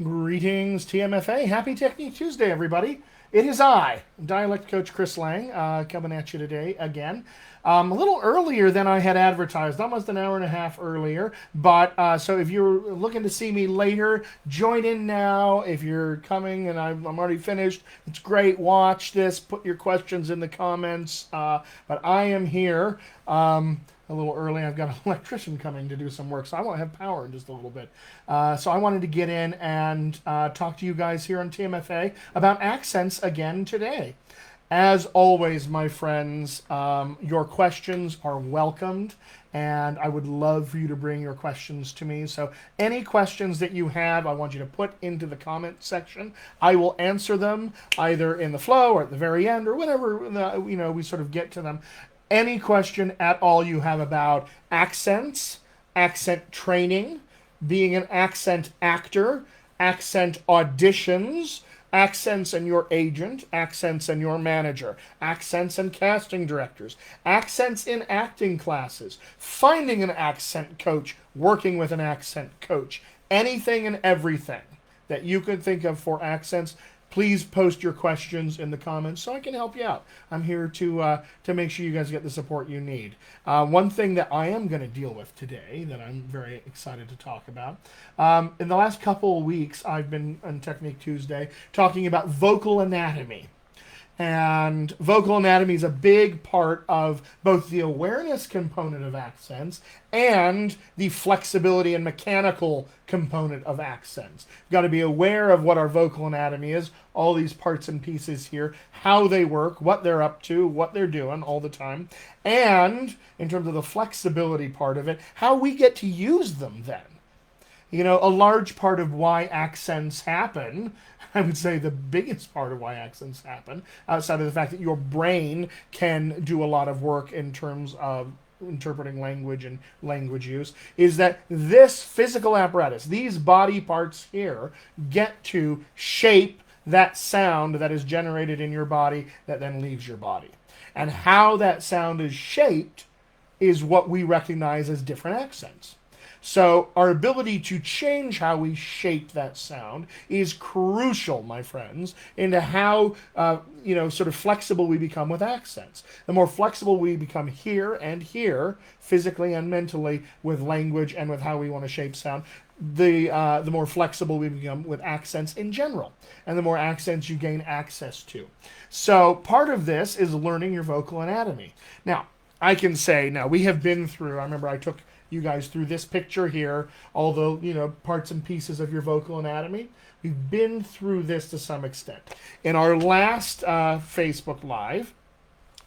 Greetings, TMFA. Happy Technique Tuesday, everybody. It is I, Dialect Coach Chris Lang, coming at you today again. A little earlier than I had advertised, almost an hour and a half earlier. But so if you're looking to see me later, join in now. If you're coming and I'm already finished, it's great. Watch this. Put your questions in the comments. But I am here. A little early. I've got an electrician coming to do some work, so I won't have power in just a little bit. So I wanted to get in and talk to you guys here on TMFA about accents again today. As always, my friends, your questions are welcomed, and I would love for you to bring your questions to me. So any questions that you have, I want you to put into the comment section. I will answer them either in the flow or at the very end or whenever we sort of get to them. Any question at all you have about accents, accent training, being an accent actor, accent auditions, accents and your agent, accents and your manager, accents and casting directors, accents in acting classes, finding an accent coach, working with an accent coach, anything and everything that you could think of for accents. Please post your questions in the comments so I can help you out. I'm here to make sure you guys get the support you need. One thing that I am going to deal with today that I'm very excited to talk about. In the last couple of weeks, I've been on Technique Tuesday talking about vocal anatomy. And vocal anatomy is a big part of both the awareness component of accents and the flexibility and mechanical component of accents. We've got to be aware of what our vocal anatomy is, all these parts and pieces here, how they work, what they're up to, what they're doing all the time, and in terms of the flexibility part of it, how we get to use them then. You know, a large part of why accents happen, I would say the biggest part of why accents happen, outside of the fact that your brain can do a lot of work in terms of interpreting language and language use, is that this physical apparatus, these body parts here, get to shape that sound that is generated in your body that then leaves your body. And how that sound is shaped is what we recognize as different accents. So our ability to change how we shape that sound is crucial, my friends, into how sort of flexible we become with accents. The more flexible we become here and here, physically and mentally, with language and with how we want to shape sound, the more flexible we become with accents in general, and the more accents you gain access to. So part of this is learning your vocal anatomy. Now, I can say, now we have been through, I remember I took you guys through this picture here, all the parts and pieces of your vocal anatomy. We've been through this to some extent. In our last Facebook Live,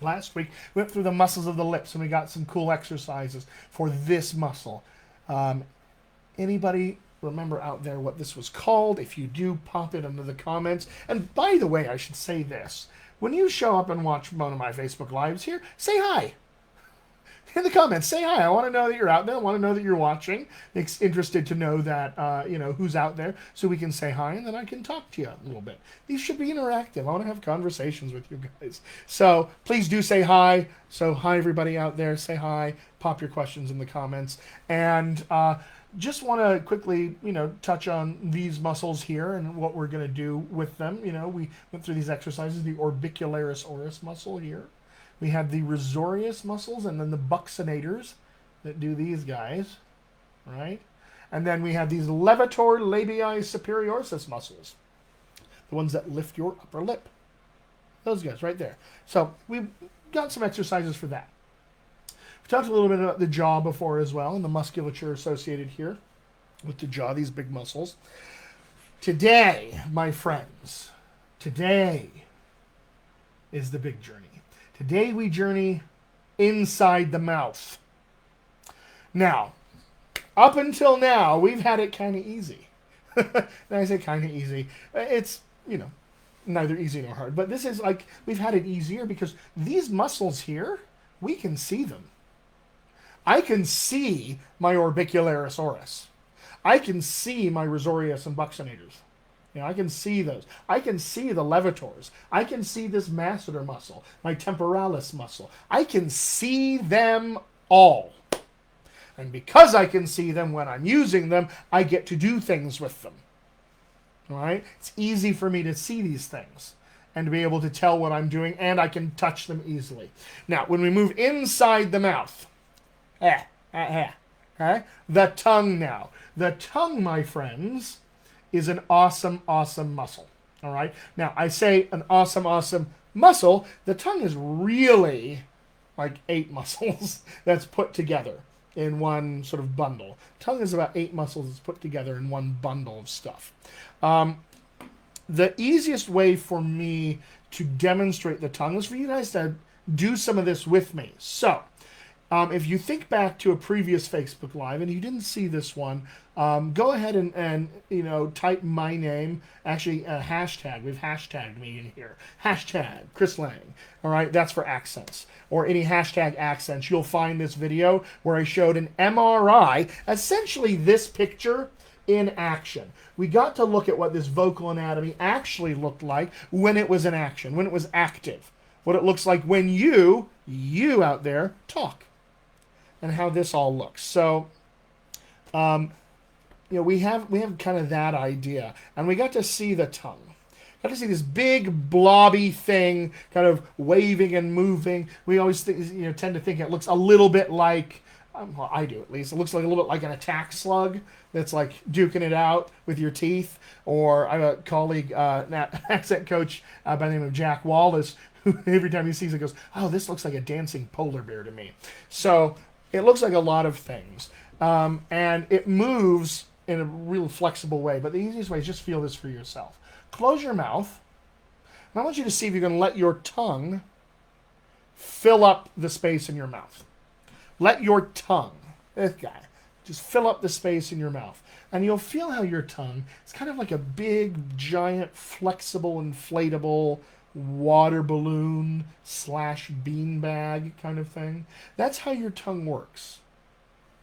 last week, we went through the muscles of the lips, and we got some cool exercises for this muscle. Anybody remember out there what this was called? If you do, pop it into the comments. And by the way, I should say this. When you show up and watch one of my Facebook Lives here, say hi. In the comments, say hi. I want to know that you're out there. I want to know that you're watching. It's interested to know that, who's out there, so we can say hi, and then I can talk to you a little bit. These should be interactive. I want to have conversations with you guys. So please do say hi. So hi, everybody out there. Say hi. Pop your questions in the comments. And just want to quickly, touch on these muscles here and what we're going to do with them. We went through these exercises, the orbicularis oris muscle here. We have the risorius muscles and then the buccinators that do these guys, right? And then we have these levator labii superiorsis muscles, the ones that lift your upper lip. Those guys right there. So we've got some exercises for that. We talked a little bit about the jaw before as well and the musculature associated here with the jaw, these big muscles. Today, my friends, today is the big journey. Today we journey inside the mouth. Now, up until now, we've had it kind of easy. And I say kind of easy. It's, neither easy nor hard. But this is like, we've had it easier because these muscles here, we can see them. I can see my orbicularis oris. I can see my risorius and buccinators. I can see those. I can see the levators. I can see this masseter muscle, my temporalis muscle. I can see them all. And because I can see them when I'm using them, I get to do things with them. All right? It's easy for me to see these things and to be able to tell what I'm doing, and I can touch them easily. Now, when we move inside the mouth, okay? The tongue now. The tongue, my friends, is an awesome, awesome muscle. All right? Now, I say an awesome, awesome muscle. The tongue is really like 8 muscles that's put together in one sort of bundle. Tongue is about 8 muscles that's put together in one bundle of stuff. The easiest way for me to demonstrate the tongue is for you guys to do some of this with me. So, if you think back to a previous Facebook Live and you didn't see this one, go ahead and type my name. Actually, a hashtag. We've hashtagged me in here. Hashtag Chris Lang. All right, that's for accents. Or any hashtag accents. You'll find this video where I showed an MRI, essentially this picture in action. We got to look at what this vocal anatomy actually looked like when it was in action, when it was active. What it looks like when you out there, talk. And how this all looks. So, we have kind of that idea, and we got to see the tongue. Got to see this big blobby thing, kind of waving and moving. We always tend to think it looks a little bit like, well, I do at least. It looks like a little bit like an attack slug that's like duking it out with your teeth. Or I have a colleague, accent coach by the name of Jack Wallace, who every time he sees it goes, "Oh, this looks like a dancing polar bear to me." So. It looks like a lot of things, and it moves in a real flexible way, but the easiest way is just feel this for yourself. Close your mouth, and I want you to see if you can let your tongue fill up the space in your mouth. Let your tongue, this guy, just fill up the space in your mouth, and you'll feel how your tongue is kind of like a big, giant, flexible, inflatable water balloon / beanbag kind of thing. That's how your tongue works.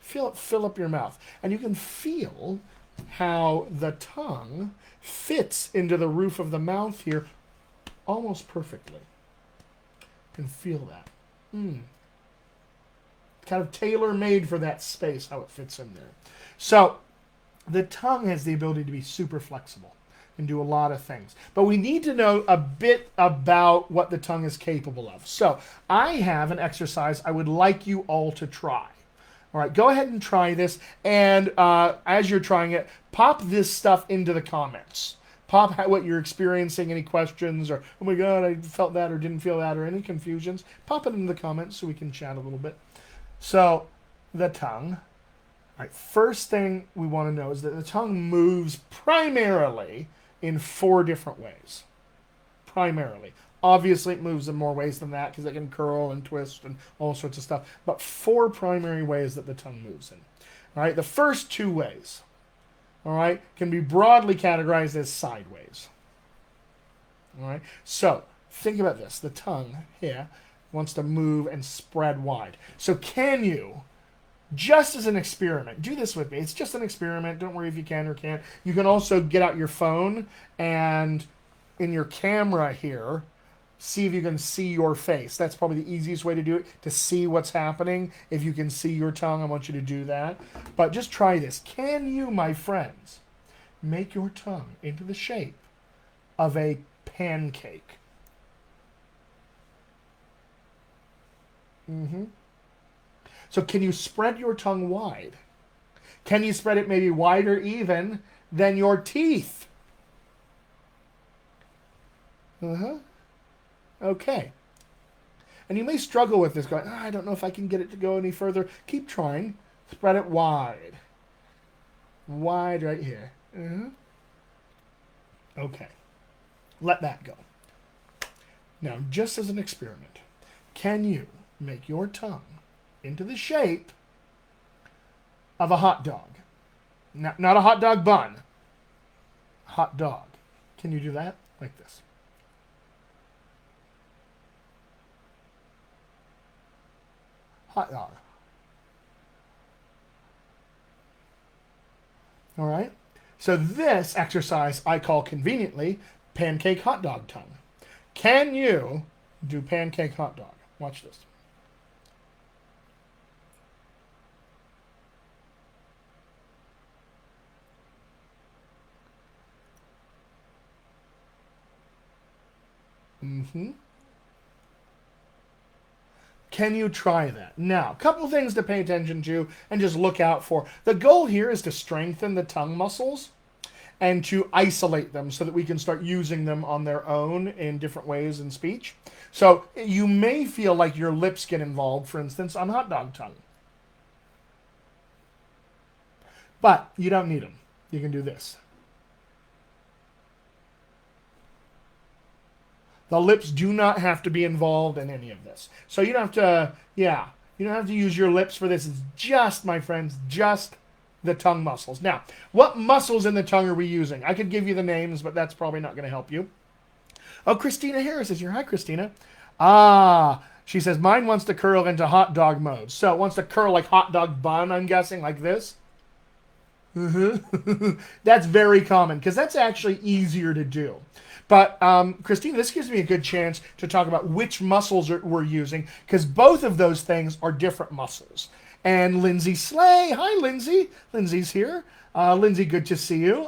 Feel it fill up your mouth. And you can feel how the tongue fits into the roof of the mouth here almost perfectly. You can feel that. Kind of tailor-made for that space, how it fits in there. So, the tongue has the ability to be super flexible and do a lot of things. But we need to know a bit about what the tongue is capable of. So I have an exercise I would like you all to try. All right, go ahead and try this. And as you're trying it, pop this stuff into the comments. Pop what you're experiencing, any questions, or, oh my God, I felt that or didn't feel that, or any confusions. Pop it into the comments so we can chat a little bit. So the tongue. All right, first thing we want to know is that the tongue moves primarily in 4 different ways. Primarily. Obviously, it moves in more ways than that because it can curl and twist and all sorts of stuff. But 4 primary ways that the tongue moves in. All right, the first 2 ways, all right, can be broadly categorized as sideways. All right, so think about this. The tongue here wants to move and spread wide. So can you, just as an experiment, do this with me. It's just an experiment. Don't worry if you can or can't. You can also get out your phone and in your camera here, see if you can see your face. That's probably the easiest way to do it, to see what's happening. If you can see your tongue, I want you to do that. But just try this. Can you, my friends, make your tongue into the shape of a pancake? So can you spread your tongue wide? Can you spread it maybe wider even than your teeth? Okay. And you may struggle with this, going, I don't know if I can get it to go any further. Keep trying. Spread it wide. Wide right here. Okay. Let that go. Now, just as an experiment, can you make your tongue into the shape of a hot dog? Not a hot dog bun. Hot dog. Can you do that? Like this. Hot dog. All right? So this exercise I call conveniently pancake hot dog tongue. Can you do pancake hot dog? Watch this. Mm-hmm. Can you try that? Now, a couple things to pay attention to and just look out for. The goal here is to strengthen the tongue muscles and to isolate them so that we can start using them on their own in different ways in speech. So you may feel like your lips get involved, for instance, on hot dog tongue. But you don't need them. You can do this. The lips do not have to be involved in any of this. So you don't have to, you don't have to use your lips for this. It's just, my friends, just the tongue muscles. Now, what muscles in the tongue are we using? I could give you the names, but that's probably not going to help you. Oh, Christina Harris is here. Hi, Christina. She says, mine wants to curl into hot dog mode. So it wants to curl like hot dog bun, I'm guessing, like this. That's very common because that's actually easier to do. But Christina, this gives me a good chance to talk about which muscles we're using because both of those things are different muscles. And Lindsay Slay, hi Lindsay. Lindsay's here. Lindsay, good to see you.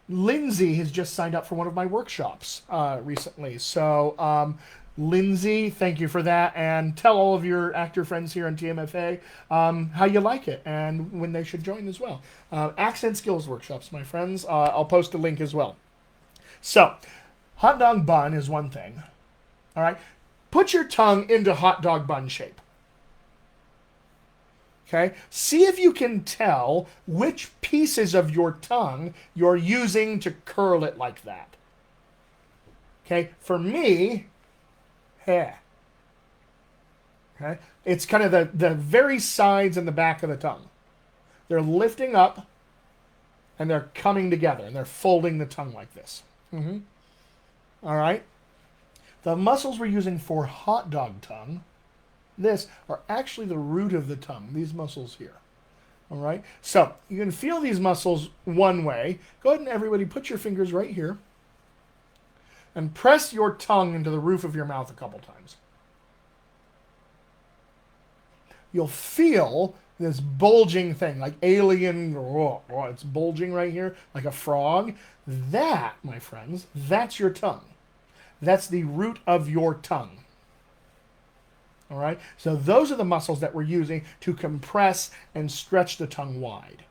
Lindsay has just signed up for one of my workshops recently. So Lindsay, thank you for that. And tell all of your actor friends here on TMFA how you like it and when they should join as well. Accent skills workshops, my friends. I'll post a link as well. So, hot dog bun is one thing. All right. Put your tongue into hot dog bun shape. Okay. See if you can tell which pieces of your tongue you're using to curl it like that. Okay. For me, okay, it's kind of the very sides and the back of the tongue. They're lifting up and they're coming together and they're folding the tongue like this. Mm-hmm. All right. The muscles we're using for hot dog tongue, this, are actually the root of the tongue, these muscles here. All right. So you can feel these muscles one way. Go ahead and everybody put your fingers right here and press your tongue into the roof of your mouth a couple times. You'll feel this bulging thing, like alien, it's bulging right here, like a frog. That, my friends, that's your tongue. That's the root of your tongue. All right? So those are the muscles that we're using to compress and stretch the tongue wide.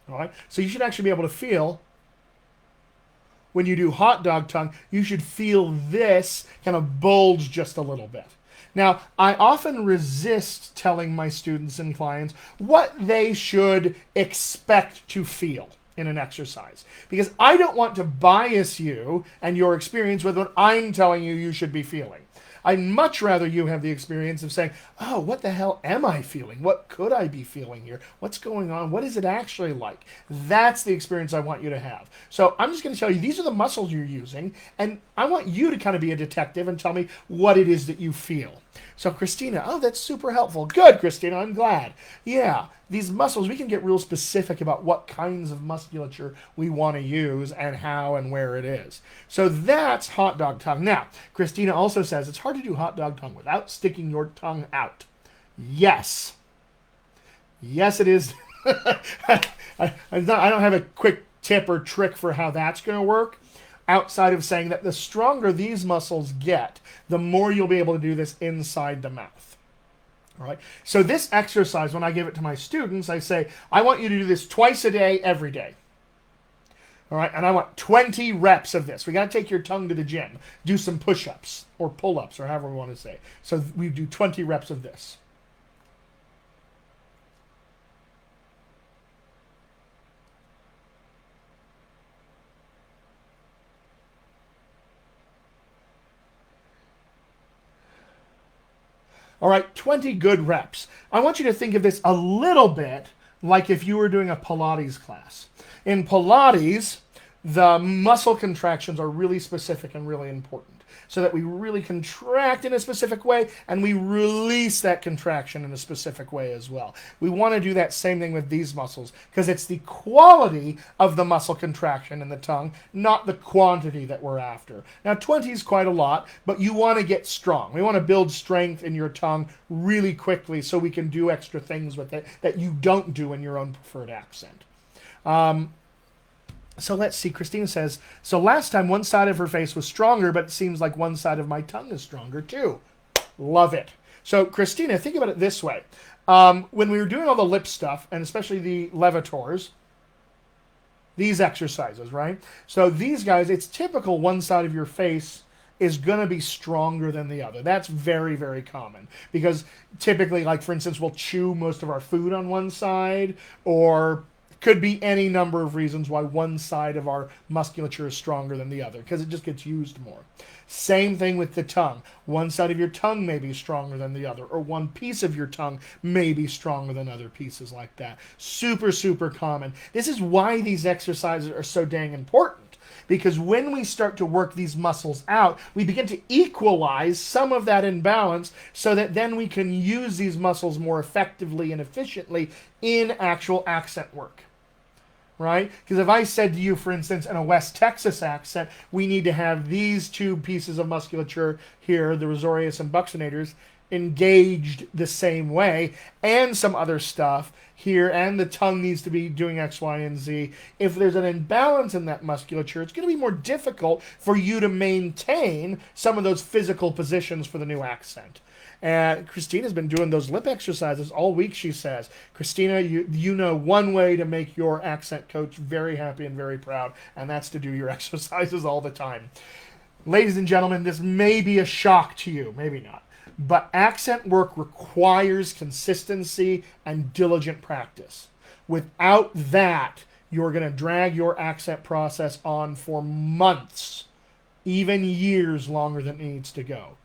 All right? So you should actually be able to feel, when you do hot dog tongue, you should feel this kind of bulge just a little bit. Now, I often resist telling my students and clients what they should expect to feel in an exercise because I don't want to bias you and your experience with what I'm telling you you should be feeling. I'd much rather you have the experience of saying, oh, what the hell am I feeling? What could I be feeling here? What's going on? What is it actually like? That's the experience I want you to have. So I'm just going to tell you, these are the muscles you're using, and I want you to kind of be a detective and tell me what it is that you feel. So Christina, oh, that's super helpful. Good, Christina, I'm glad. Yeah, these muscles, we can get real specific about what kinds of musculature we want to use and how and where it is. So that's hot dog tongue. Now, Christina also says it's hard to do hot dog tongue without sticking your tongue out. Yes. Yes, it is. I don't have a quick tip or trick for how that's going to work, outside of saying that the stronger these muscles get, the more you'll be able to do this inside the mouth. All right. So this exercise, when I give it to my students, I say, I want you to do this twice a day, every day. All right. And I want 20 reps of this. We got to take your tongue to the gym. Do some push-ups or pull-ups or however we want to say. So we do 20 reps of this. All right, 20 good reps. I want you to think of this a little bit like if you were doing a Pilates class. In Pilates, the muscle contractions are really specific and really important so that we really contract in a specific way and we release that contraction in a specific way as well. We want to do that same thing with these muscles because it's the quality of the muscle contraction in the tongue, not the quantity that we're after. Now, 20 is quite a lot, but you want to get strong. We want to build strength in your tongue really quickly so we can do extra things with it that you don't do in your own preferred accent. So let's see. Christina says, so last time one side of her face was stronger, but it seems like one side of my tongue is stronger too. Love it. So Christina, think about it this way. When we were doing all the lip stuff, and especially the levitors, these exercises, right? So these guys, it's typical one side of your face is going to be stronger than the other. That's very, very common because typically, like for instance, we'll chew most of our food on one side, or could be any number of reasons why one side of our musculature is stronger than the other because it just gets used more. Same thing with the tongue. One side of your tongue may be stronger than the other, or one piece of your tongue may be stronger than other pieces like that. Super, super common. This is why these exercises are so dang important, because when we start to work these muscles out, we begin to equalize some of that imbalance so that then we can use these muscles more effectively and efficiently in actual accent work. Right? Because if I said to you, for instance, in a West Texas accent, we need to have these two pieces of musculature here, the rosarius and buccinators, engaged the same way, and some other stuff here, and the tongue needs to be doing X, Y, and Z. If there's an imbalance in that musculature, it's going to be more difficult for you to maintain some of those physical positions for the new accent. And Christina's been doing those lip exercises all week, she says. Christina, you know one way to make your accent coach very happy and very proud, and that's to do your exercises all the time. Ladies and gentlemen, this may be a shock to you, maybe not, but accent work requires consistency and diligent practice. Without that, you're going to drag your accent process on for months, even years longer than it needs to go.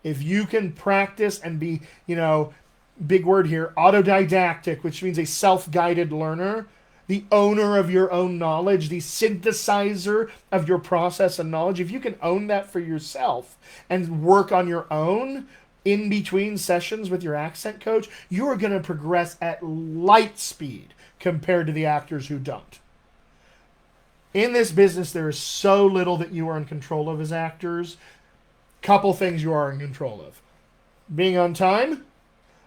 If you can practice and be, big word here, autodidactic, which means a self-guided learner, the owner of your own knowledge, the synthesizer of your process and knowledge, if you can own that for yourself and work on your own in between sessions with your accent coach, you are going to progress at light speed compared to the actors who don't. In this business, there is so little that you are in control of as actors. Couple things you are in control of: being on time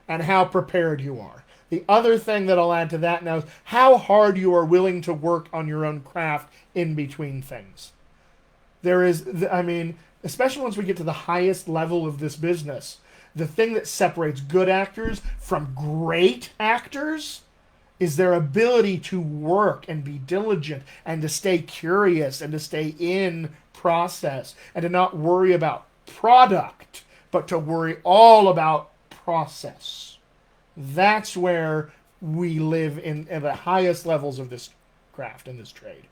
and how prepared you are. The other thing that I'll add to that now is how hard you are willing to work on your own craft in between things. There is, especially once we get to the highest level of this business, the thing that separates good actors from great actors is their ability to work and be diligent and to stay curious and to stay in process and to not worry about product, but to worry all about process. That's where we live in at the highest levels of this craft and this trade.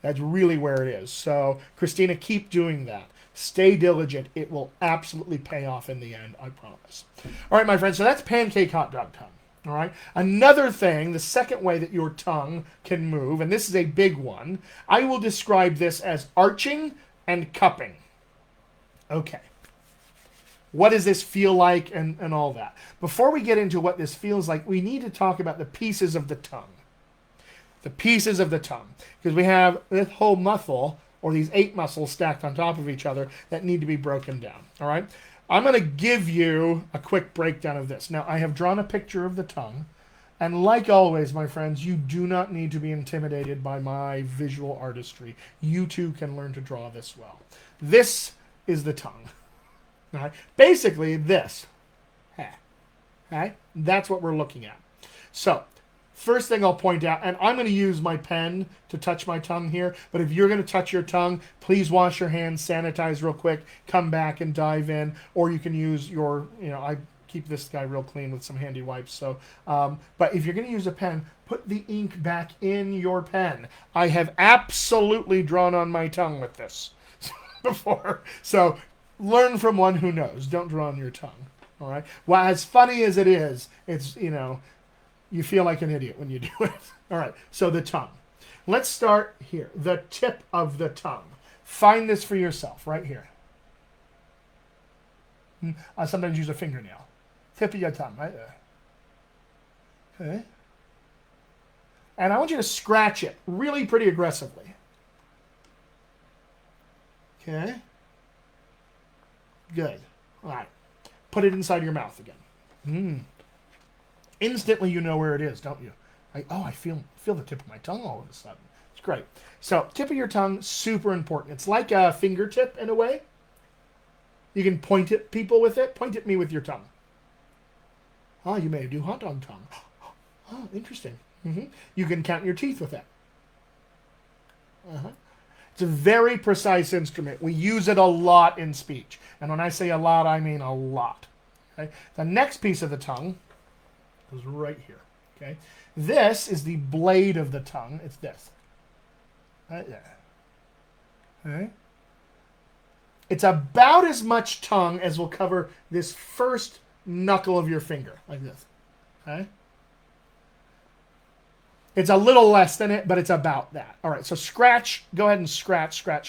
That's really where it is. So, Christina, keep doing that. Stay diligent. It will absolutely pay off in the end, I promise. All right, my friends, so that's pancake hot dog tongue. All right. Another thing, the second way that your tongue can move, and this is a big one, I will describe this as arching and cupping. Okay. What does this feel like and all that? Before we get into what this feels like, we need to talk about the pieces of the tongue. The pieces of the tongue. Because we have this whole muscle, or these 8 muscles stacked on top of each other that need to be broken down. All right? I'm going to give you a quick breakdown of this. Now, I have drawn a picture of the tongue. And like always, my friends, you do not need to be intimidated by my visual artistry. You too can learn to draw this well. This is the tongue. All right? Basically, this. Okay? That's what we're looking at. So, first thing I'll point out, and I'm going to use my pen to touch my tongue here, but if you're going to touch your tongue, please wash your hands, sanitize real quick, come back and dive in, or you can use your, I keep this guy real clean with some handy wipes. So, but if you're going to use a pen, put the ink back in your pen. I have absolutely drawn on my tongue with this before. So learn from one who knows. Don't draw on your tongue. All right. Well, as funny as it is, it's, you feel like an idiot when you do it. All right. So the tongue. Let's start here. The tip of the tongue. Find this for yourself right here. I sometimes use a fingernail. Tip of your tongue right there. Okay. And I want you to scratch it really pretty aggressively. Okay. Good. All right. Put it inside your mouth again. Instantly you know where it is, don't you? I feel the tip of my tongue all of a sudden. It's Great. So tip of your tongue, super important. It's like a fingertip in a way. You can point at people with it. Point at me with your tongue. Oh, you may do hot dog tongue. Oh, interesting. You can count your teeth with that. It's a very precise instrument. We use it a lot in speech. And when I say a lot, I mean a lot. Okay? The next piece of the tongue is right here. Okay? This is the blade of the tongue. It's this. Right there. Okay? It's about as much tongue as will cover this first knuckle of your finger, like this. Okay? It's a little less than it, but it's about that. All right, so scratch. Go ahead and scratch there.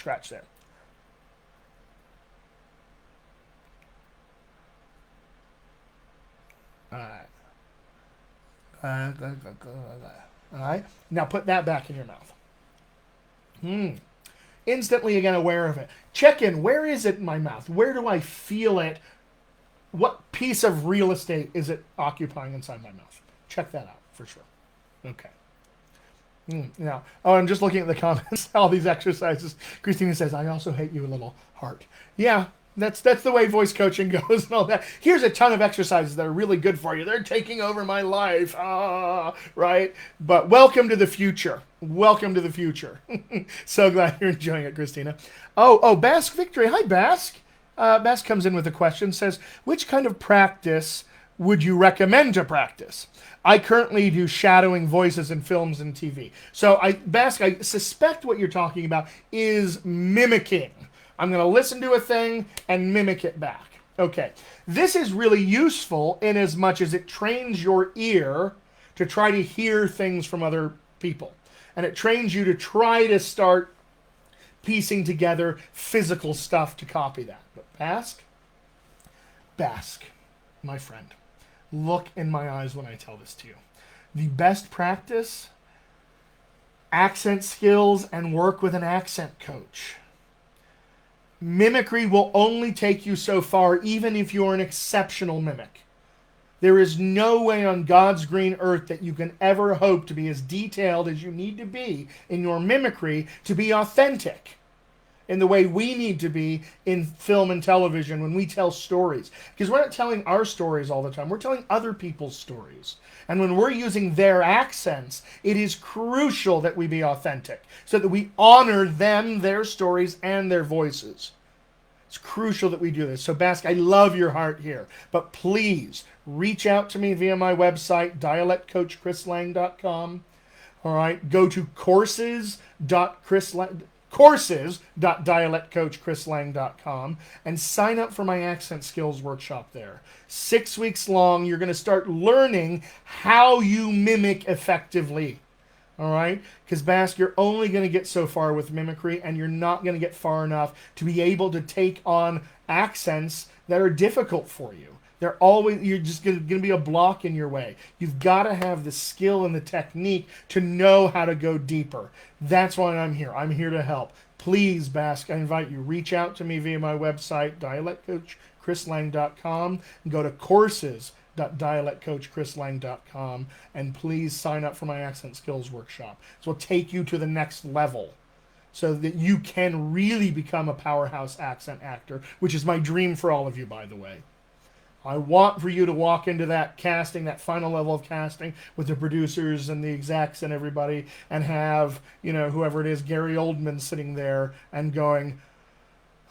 All right. All right. Now put that back in your mouth. Instantly again aware of it. Check in. Where is it in my mouth? Where do I feel it? What piece of real estate is it occupying inside my mouth? Check that out for sure. Okay. Now, I'm just looking at the comments, all these exercises. Christina says, I also hate you a little heart. Yeah, that's the way voice coaching goes and all that. Here's a ton of exercises that are really good for you. They're taking over my life. Right? But welcome to the future. Welcome to the future. So glad you're enjoying it, Christina. Oh, Basque Victory. Hi, Basque. Basque comes in with a question, says, which kind of practice would you recommend to practice? I currently do shadowing voices in films and TV. So, Basque, I suspect what you're talking about is mimicking. I'm going to listen to a thing and mimic it back. Okay. This is really useful in as much as it trains your ear to try to hear things from other people. And it trains you to try to start piecing together physical stuff to copy that. But Basque, my friend, look in my eyes when I tell this to you. The best practice, accent skills, and work with an accent coach. Mimicry will only take you so far, even if you're an exceptional mimic. There is no way on God's green earth that you can ever hope to be as detailed as you need to be in your mimicry to be authentic in the way we need to be in film and television when we tell stories. Because we're not telling our stories all the time. We're telling other people's stories. And when we're using their accents, it is crucial that we be authentic so that we honor them, their stories, and their voices. It's crucial that we do this. So, Basque, I love your heart here. But please, reach out to me via my website, dialectcoachchrislang.com. All right, go to courses.dialectcoachchrislang.com and sign up for my accent skills workshop there. 6 weeks long, you're going to start learning how you mimic effectively. All right? Because, Basque, you're only going to get so far with mimicry, and you're not going to get far enough to be able to take on accents that are difficult for you. You're just going to be a block in your way. You've got to have the skill and the technique to know how to go deeper. That's why I'm here. I'm here to help. Please, Basque, I invite you, reach out to me via my website, dialectcoachchrislang.com, and go to courses.dialectcoachchrislang.com, and please sign up for my accent skills workshop. So it'll take you to the next level so that you can really become a powerhouse accent actor, which is my dream for all of you, by the way. I want for you to walk into that casting, that final level of casting with the producers and the execs and everybody, and have, whoever it is, Gary Oldman sitting there and going,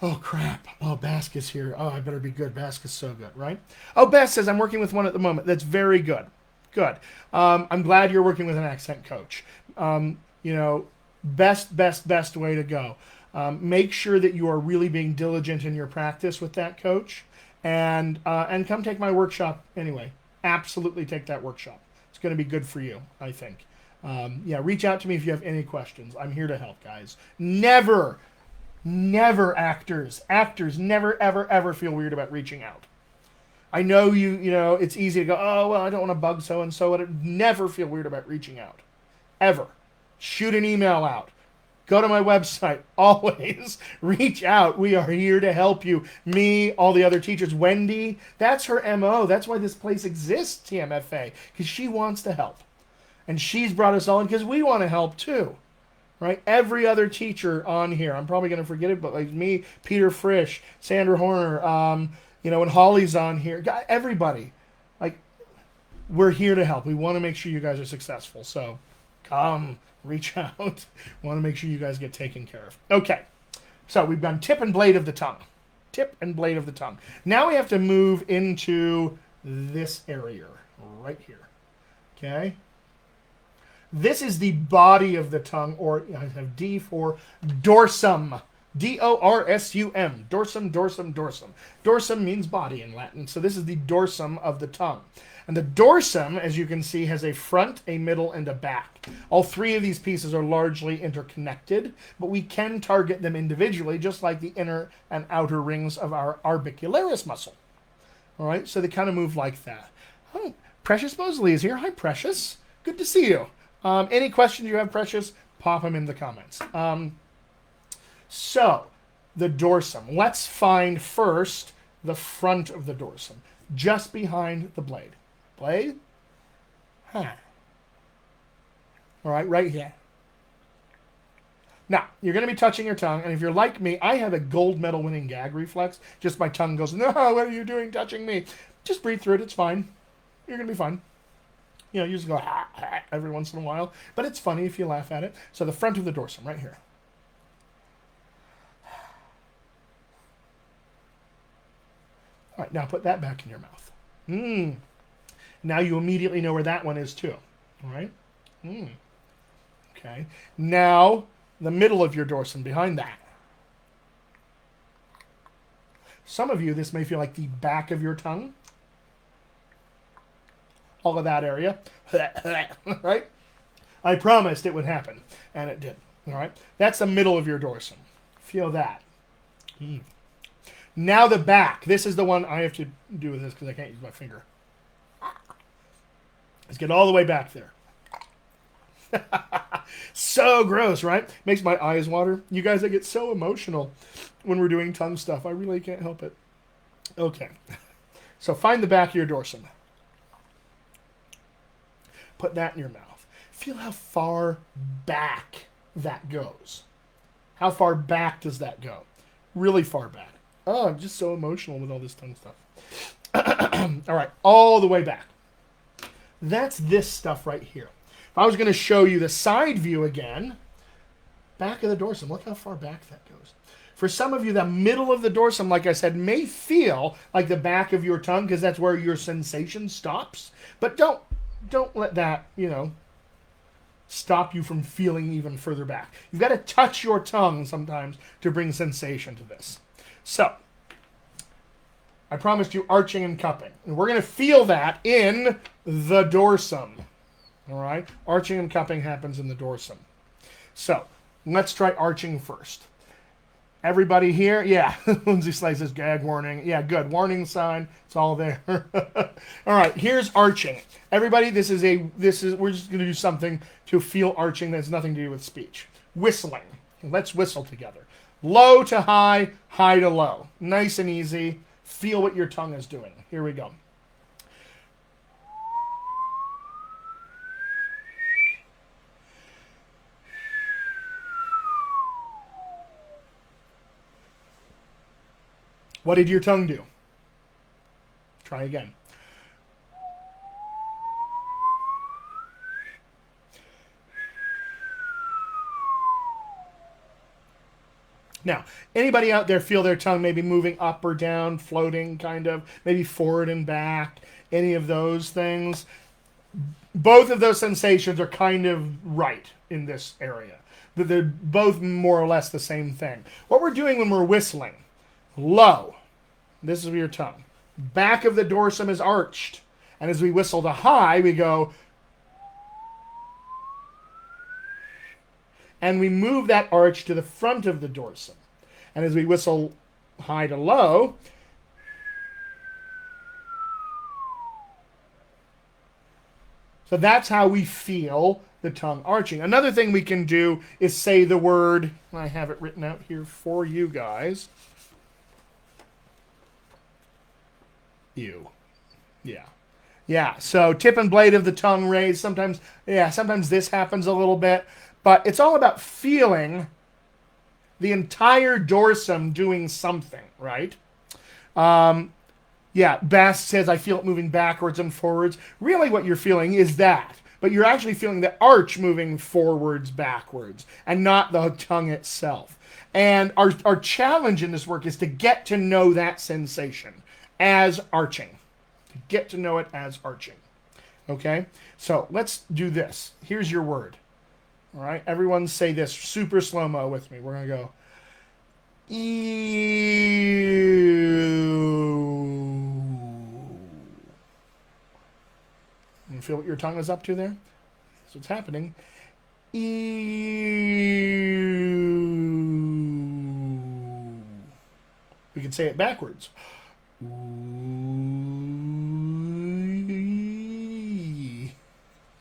oh crap, oh, Basque is here. Oh, I better be good. Basque is so good, right? Oh, Beth says, I'm working with one at the moment. That's very good. Good. I'm glad you're working with an accent coach. Best way to go. Make sure that you are really being diligent in your practice with that coach. And come take my workshop anyway. Absolutely take that workshop. It's going to be good for you, I think. Reach out to me if you have any questions. I'm here to help, guys. Never actors never, ever feel weird about reaching out. I know it's easy to go, oh, well, I don't want to bug so-and-so. Never feel weird about reaching out. Ever. Shoot an email out. Go to my website. Always reach out. We are here to help you. Me, all the other teachers. Wendy, that's her MO. That's why this place exists, TMFA, because she wants to help. And she's brought us all in because we want to help too. right? Every other teacher on here, I'm probably going to forget it, but like me, Peter Frisch, Sandra Horner, and Holly's on here, everybody, like, we're here to help. We want to make sure you guys are successful. So come, reach out. Want to make sure you guys get taken care of. Okay, so we've done tip and blade of the tongue. Tip and blade of the tongue. Now we have to move into this area right here. Okay? This is the body of the tongue, or I have D for dorsum. D-O-R-S-U-M. Dorsum, dorsum, dorsum. Dorsum means body in Latin, so this is the dorsum of the tongue. And the dorsum, as you can see, has a front, a middle, and a back. All three of these pieces are largely interconnected, but we can target them individually, just like the inner and outer rings of our orbicularis muscle. All right, so they kind of move like that. Oh, Precious Mosley is here. Hi, Precious. Good to see you. Any questions you have, Precious, pop them in the comments. So, the dorsum. Let's find first the front of the dorsum, just behind the blade. Blade? Huh. All right here. Now, you're going to be touching your tongue, and if you're like me, I have a gold medal winning gag reflex. Just my tongue goes, no, what are you doing touching me? Just breathe through it. It's fine. You're going to be fine. You just go every once in a while, but it's funny if you laugh at it. So the front of the dorsum, right here. All right, now put that back in your mouth. Now you immediately know where that one is too. All right? Okay. Now the middle of your dorsum, behind that. Some of you, this may feel like the back of your tongue. All of that area. Right? I promised it would happen, and it did. All right? That's the middle of your dorsum. Feel that. Now the back. This is the one I have to do with this because I can't use my finger. Let's get all the way back there. So gross, right? Makes my eyes water. You guys, I get so emotional when we're doing tongue stuff. I really can't help it. Okay. So find the back of your dorsum. Put that in your mouth. Feel how far back that goes. How far back does that go? Really far back. Oh, I'm just so emotional with all this tongue stuff. All right, all the way back. That's this stuff right here. If I was going to show you the side view again, back of the dorsum, look how far back that goes. For some of you, the middle of the dorsum, like I said, may feel like the back of your tongue because that's where your sensation stops. But don't let that, stop you from feeling even further back. You've got to touch your tongue sometimes to bring sensation to this. So, I promised you arching and cupping. And we're going to feel that in the dorsum. All right? Arching and cupping happens in the dorsum. So, let's try arching first. Everybody here? Yeah. Lindsay Slay says gag warning. Yeah, good. Warning sign. It's all there. All right, here's arching. Everybody, we're just going to do something to feel arching that has nothing to do with speech. Whistling. Let's whistle together. Low to high, high to low. Nice and easy. Feel what your tongue is doing. Here we go. What did your tongue do? Try again. Now, anybody out there feel their tongue maybe moving up or down, floating kind of, maybe forward and back, any of those things? Both of those sensations are kind of right in this area. They're both more or less the same thing. What we're doing when we're whistling, low, this is your tongue. Back of the dorsum is arched. And as we whistle to high, we go, and we move that arch to the front of the dorsum. And as we whistle high to low, so that's how we feel the tongue arching. Another thing we can do is say the word, I have it written out here for you guys. Ew. Yeah. Yeah, so tip and blade of the tongue raised. Sometimes this happens a little bit. But it's all about feeling the entire dorsum doing something, right? Yeah, Bass says, I feel it moving backwards and forwards. Really what you're feeling is that. But you're actually feeling the arch moving forwards, backwards, and not the tongue itself. And our challenge in this work is to get to know that sensation as arching. To get to know it as arching. Okay? So let's do this. Here's your word. All right? Everyone say this super slow-mo with me. We're going to go, ew. You feel what your tongue is up to there? That's what's happening. Ew. We can say it backwards.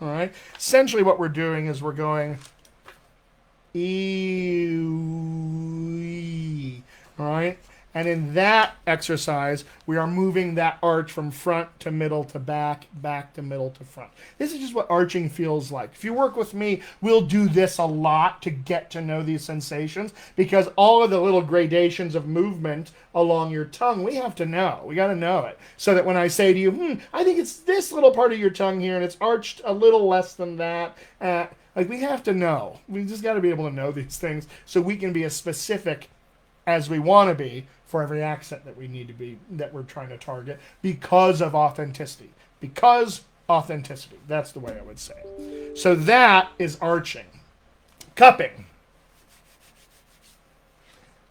All right. Essentially, what we're doing is we're going ew. All right. And in that exercise, we are moving that arch from front to middle to back, back to middle to front. This is just what arching feels like. If you work with me, we'll do this a lot to get to know these sensations, because all of the little gradations of movement along your tongue, we have to know. We got to know it. So that when I say to you, I think it's this little part of your tongue here, and it's arched a little less than that. Like, we have to know. We just got to be able to know these things so we can be as specific as we want to be for every accent that we need to be, that we're trying to target, because of authenticity. Because authenticity. That's the way I would say it. So that is arching. Cupping.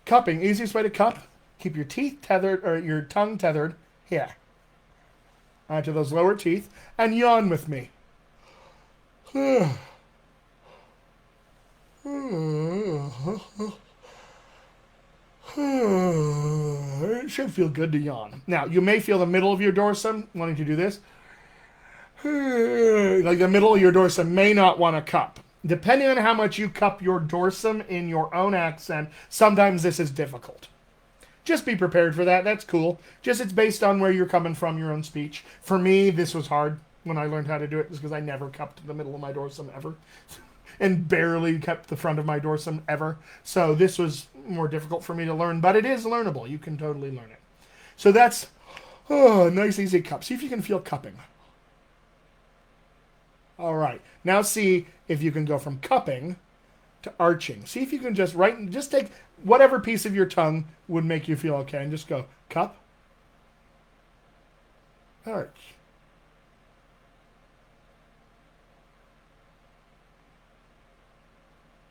Cupping. Easiest way to cup. Keep your teeth tethered, or your tongue tethered here. To those lower teeth. And yawn with me. It should feel good to yawn. Now, you may feel the middle of your dorsum wanting to do this. Like the middle of your dorsum may not want to cup. Depending on how much you cup your dorsum in your own accent, sometimes this is difficult. Just be prepared for that. That's cool. Just it's based on where you're coming from, your own speech. For me, this was hard when I learned how to do it, just because I never cupped the middle of my dorsum ever. And barely kept the front of my dorsum ever. So this was more difficult for me to learn, but it is learnable. You can totally learn it. So that's nice, easy cup. See if you can feel cupping. All right. Now see if you can go from cupping to arching. See if you can just take whatever piece of your tongue would make you feel okay, and just go cup, arch.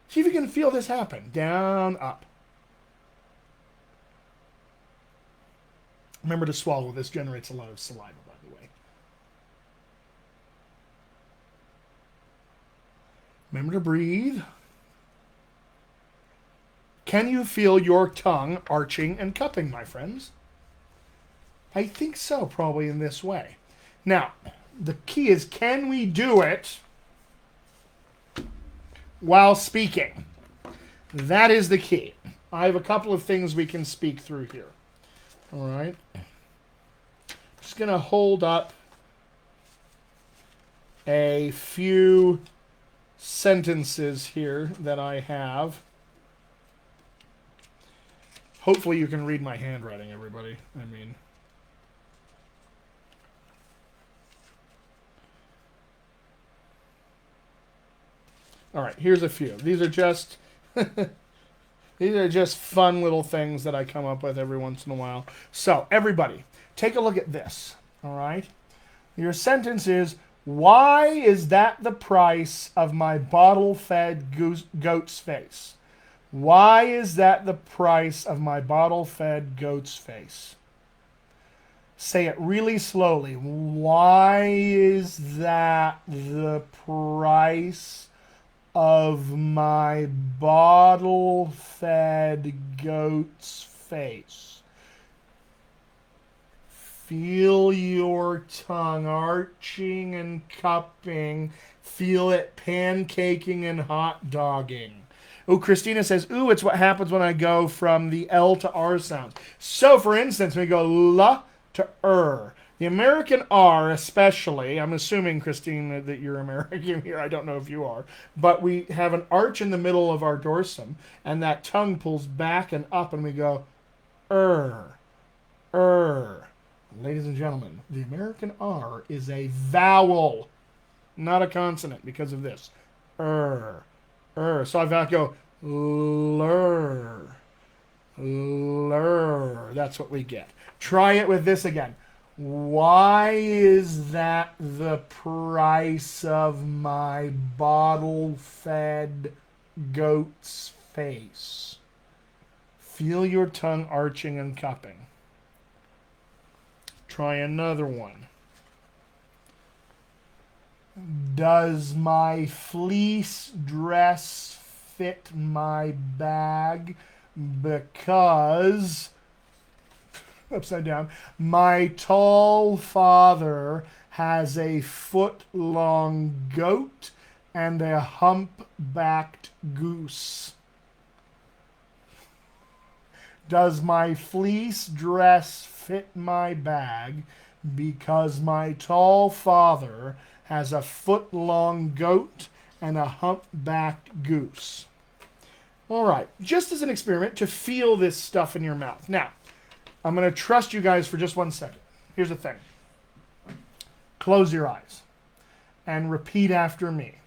See if you can feel this happen. Down, up. Remember to swallow. This generates a lot of saliva, by the way. Remember to breathe. Can you feel your tongue arching and cupping, my friends? I think so, probably in this way. Now, the key is, can we do it while speaking? That is the key. I have a couple of things we can speak through here. All right. Just going to hold up a few sentences here that I have. Hopefully you can read my handwriting, everybody. I mean, all right, here's a few. These are just these are just fun little things that I come up with every once in a while. So, everybody, take a look at this. All right? Your sentence is, why is that the price of my bottle-fed goat's face? Why is that the price of my bottle-fed goat's face? Say it really slowly. Why is that the price of my bottle-fed goat's face? Feel your tongue arching and cupping. Feel it pancaking and hot dogging. Oh, Christina says, ooh, it's what happens when I go from the L to R sound. So, for instance, we go la to The American R, especially, I'm assuming, Christine, that you're American here. I don't know if you are. But we have an arch in the middle of our dorsum, and that tongue pulls back and up, and we go, er, er. Ladies and gentlemen, the American R is a vowel, not a consonant, because of this. Er, er. So I've got to go, lur, lur. That's what we get. Try it with this again. Why is that the price of my bottle-fed goat's face? Feel your tongue arching and cupping. Try another one. Does my fleece dress fit my bag because, upside down, my tall father has a foot-long goat and a hump-backed goose? Does my fleece dress fit my bag because my tall father has a foot-long goat and a hump-backed goose? All right, just as an experiment to feel this stuff in your mouth. Now, I'm going to trust you guys for just 1 second. Here's the thing. Close your eyes and repeat after me.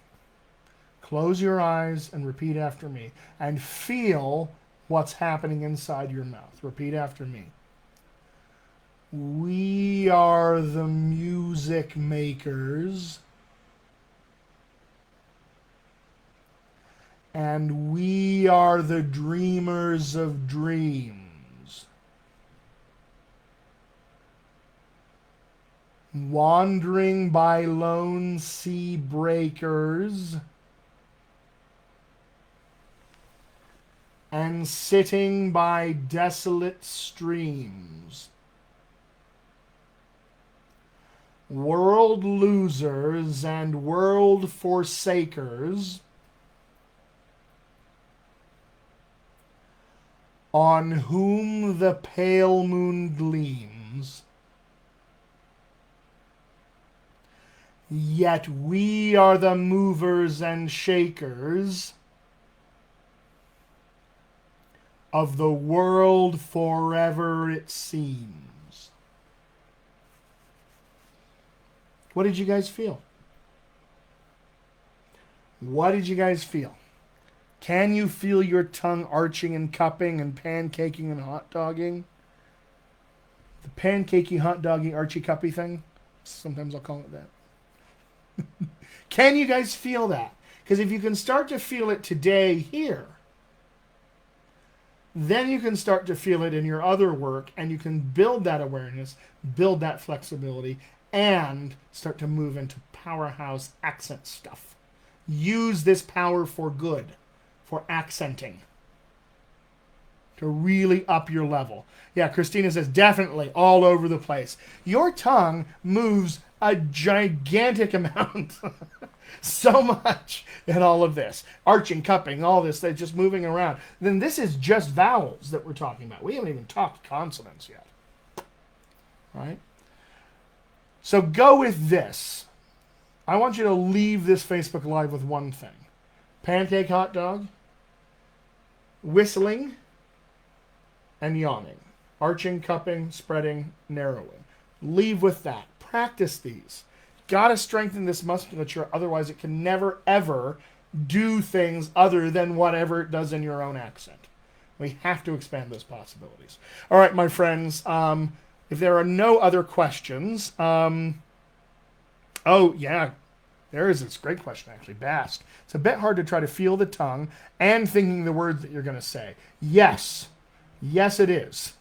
Close your eyes and repeat after me. And feel what's happening inside your mouth. Repeat after me. We are the music makers, and we are the dreamers of dreams. Wandering by lone sea breakers and sitting by desolate streams. World losers and world forsakers, on whom the pale moon gleams. Yet we are the movers and shakers of the world forever, it seems. What did you guys feel? What did you guys feel? Can you feel your tongue arching and cupping and pancaking and hot dogging? The pancakey, hot doggy, archy cuppy thing? Sometimes I'll call it that. Can you guys feel that? Because if you can start to feel it today here, then you can start to feel it in your other work, and you can build that awareness, build that flexibility, and start to move into powerhouse accent stuff. Use this power for good, for accenting, to really up your level. Yeah, Christina says, definitely all over the place. Your tongue moves a gigantic amount. So much in all of this. Arching, cupping, all this, they're just moving around. Then this is just vowels that we're talking about. We haven't even talked consonants yet. Right? So go with this. I want you to leave this Facebook Live with one thing. Pancake hot dog, whistling, and yawning. Arching, cupping, spreading, narrowing. Leave with that. Practice these. Got to strengthen this musculature, otherwise it can never, ever do things other than whatever it does in your own accent. We have to expand those possibilities. All right, my friends, if there are no other questions, oh, yeah, there is this great question, actually, Basque. It's a bit hard to try to feel the tongue and thinking the words that you're going to say. Yes, yes, it is.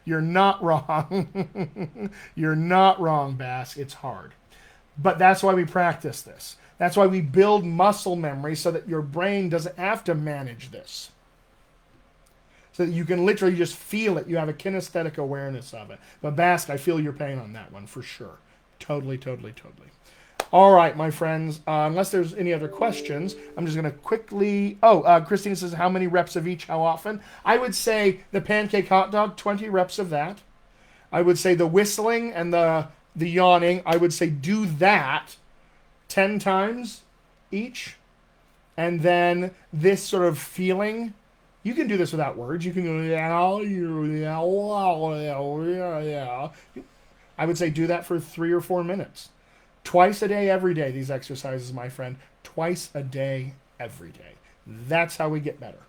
You're not wrong. You're not wrong, Basque. It's hard. But that's why we practice this. That's why we build muscle memory so that your brain doesn't have to manage this. So that you can literally just feel it. You have a kinesthetic awareness of it. But Basque, I feel your pain on that one for sure. Totally, totally, totally. All right, my friends. Unless there's any other questions, I'm just going to quickly... Christine says, how many reps of each? How often? I would say the pancake hot dog, 20 reps of that. I would say the whistling and the yawning, I would say do that 10 times each. And then this sort of feeling, you can do this without words. You can go, yeah. I would say do that for 3 or 4 minutes. Twice a day, every day, these exercises, my friend. Twice a day, every day. That's how we get better.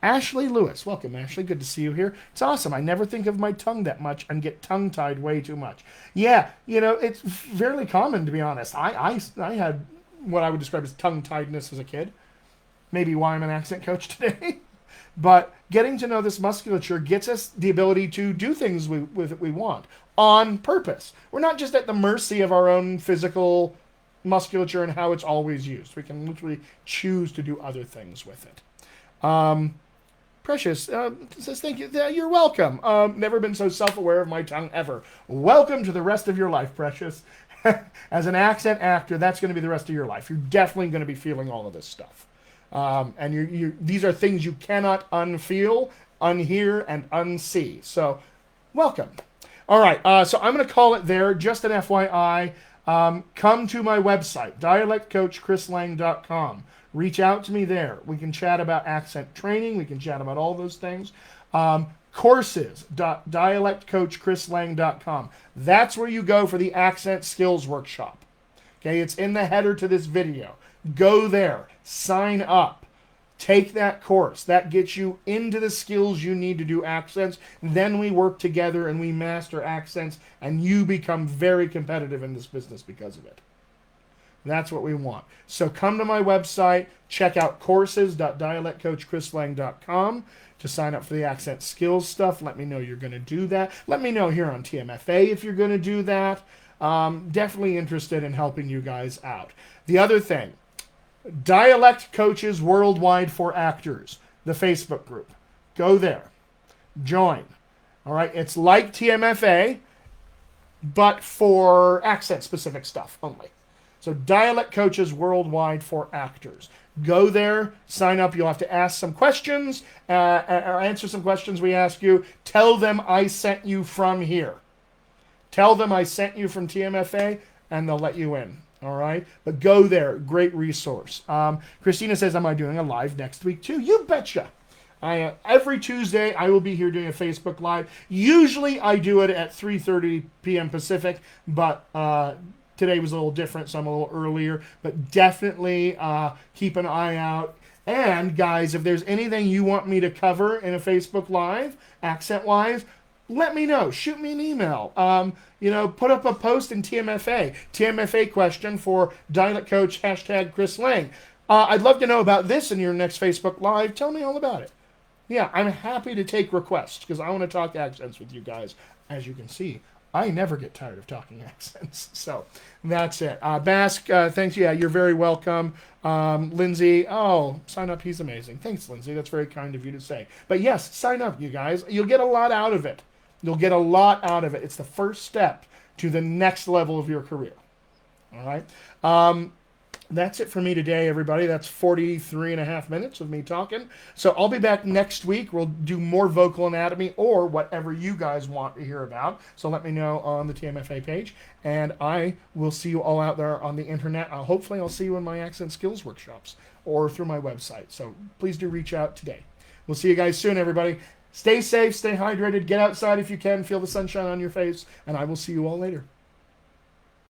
Ashley Lewis. Welcome, Ashley. Good to see you here. It's awesome. I never think of my tongue that much and get tongue-tied way too much. Yeah, it's fairly common, to be honest. I had what I would describe as tongue-tiedness as a kid. Maybe why I'm an accent coach today. But getting to know this musculature gets us the ability to do things we want on purpose. We're not just at the mercy of our own physical musculature and how it's always used. We can literally choose to do other things with it. Precious says, thank you. You're welcome. Never been so self-aware of my tongue ever. Welcome to the rest of your life, Precious. As an accent actor, that's going to be the rest of your life. You're definitely going to be feeling all of this stuff. And these are things you cannot unfeel, unhear, and unsee. So, welcome. All right, so I'm going to call it there. Just an FYI, come to my website, dialectcoachchrislang.com. Reach out to me there. We can chat about accent training. We can chat about all those things. Courses.dialectcoachchrislang.com. That's where you go for the accent skills workshop. Okay, it's in the header to this video. Go there. Sign up. Take that course. That gets you into the skills you need to do accents. Then we work together and we master accents, and you become very competitive in this business because of it. That's what we want. So come to my website, check out courses.dialectcoachchrislang.com to sign up for the accent skills stuff. Let me know you're going to do that. Let me know here on TMFA if you're going to do that. Definitely interested in helping you guys out. The other thing, Dialect Coaches Worldwide for Actors, the Facebook group. Go there. Join. All right. It's like TMFA, but for accent-specific stuff only. So Dialect Coaches Worldwide for Actors. Go there, sign up. You'll have to ask some questions, or answer some questions we ask you. Tell them I sent you from here. Tell them I sent you from TMFA, and they'll let you in. All right? But go there. Great resource. Christina says, am I doing a live next week too? You betcha. Every Tuesday, I will be here doing a Facebook Live. Usually, I do it at 3:30 p.m. Pacific, but today was a little different, so I'm a little earlier. But definitely keep an eye out. And, guys, if there's anything you want me to cover in a Facebook Live, accent-wise, let me know. Shoot me an email. Put up a post in TMFA. TMFA question for Dialect Coach, #Chris Lang. I'd love to know about this in your next Facebook Live. Tell me all about it. Yeah, I'm happy to take requests because I want to talk accents with you guys. As you can see, I never get tired of talking accents. So that's it. Basque, thanks. Yeah, you're very welcome. Lindsay, sign up. He's amazing. Thanks, Lindsay. That's very kind of you to say. But yes, sign up, you guys. You'll get a lot out of it. You'll get a lot out of it. It's the first step to the next level of your career. All right. That's it for me today, everybody. That's 43 and a half minutes of me talking. So I'll be back next week. We'll do more vocal anatomy or whatever you guys want to hear about. So let me know on the TMFA page. And I will see you all out there on the internet. Hopefully I'll see you in my accent skills workshops or through my website. So please do reach out today. We'll see you guys soon, everybody. Stay safe, stay hydrated, get outside if you can, feel the sunshine on your face, and I will see you all later.